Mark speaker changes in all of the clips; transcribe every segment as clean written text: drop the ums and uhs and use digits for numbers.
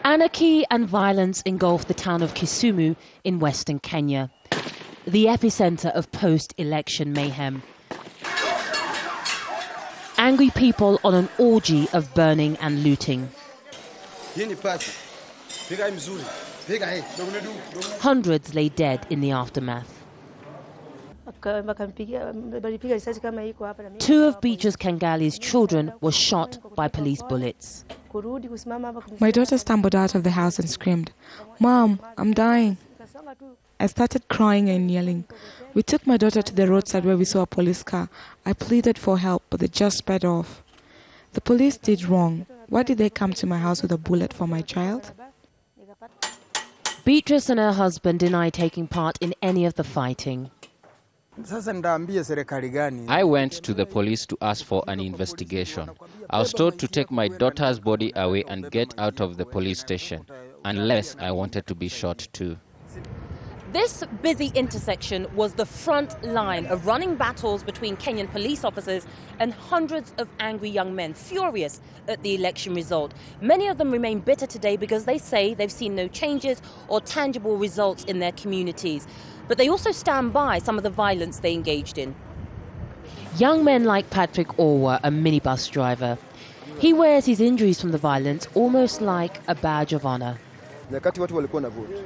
Speaker 1: Anarchy and violence engulfed the town of Kisumu in western Kenya, the epicenter of post-election mayhem. Angry people on an orgy of burning and looting. Hundreds lay dead in the aftermath. 2 of Beatrice Kangali's children were shot by police bullets.
Speaker 2: My daughter stumbled out of the house and screamed, "Mom, I'm dying." I started crying and yelling. We took my daughter to the roadside where we saw a police car. I pleaded for help, but they just sped off. The police did wrong. Why did they come to my house with a bullet for my child?
Speaker 1: Beatrice and her husband deny taking part in any of the fighting.
Speaker 3: I went to the police to ask for an investigation. I was told to take my daughter's body away and get out of the police station, unless I wanted to be shot too.
Speaker 1: This busy intersection was the front line of running battles between Kenyan police officers and hundreds of angry young men, furious at the election result. Many of them remain bitter today because they say they've seen no changes or tangible results in their communities. But they also stand by some of the violence they engaged in. Young men like Patrick Orwa, a minibus driver. He wears his injuries from the violence almost like a badge of honor.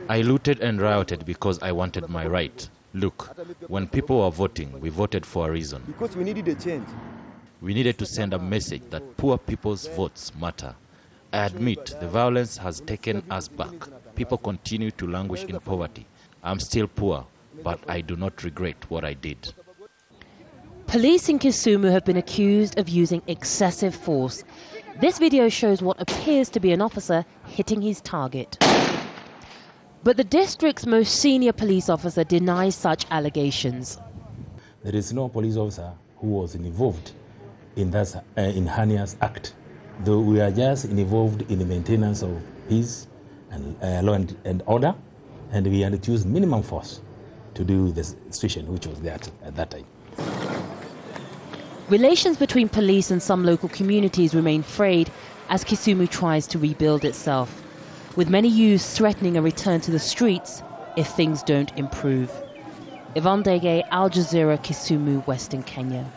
Speaker 4: I looted and rioted because I wanted my right. Look, when people were voting, we voted for a reason.
Speaker 5: Because we needed a change.
Speaker 4: We needed to send a message that poor people's votes matter. I admit the violence has taken us back. People continue to languish in poverty. I'm still poor, but I do not regret what I did.
Speaker 1: Police in Kisumu have been accused of using excessive force. This video shows what appears to be an officer hitting his target. But the district's most senior police officer denies such allegations.
Speaker 6: There is no police officer who was involved in that in Hania's act, though we are just involved in the maintenance of peace and law and order, and we had to use minimum force to do the situation which was there at that time.
Speaker 1: Relations between police and some local communities remain frayed as Kisumu tries to rebuild itself, with many youths threatening a return to the streets if things don't improve. Yvonne Ndege, Al Jazeera, Kisumu, Western Kenya.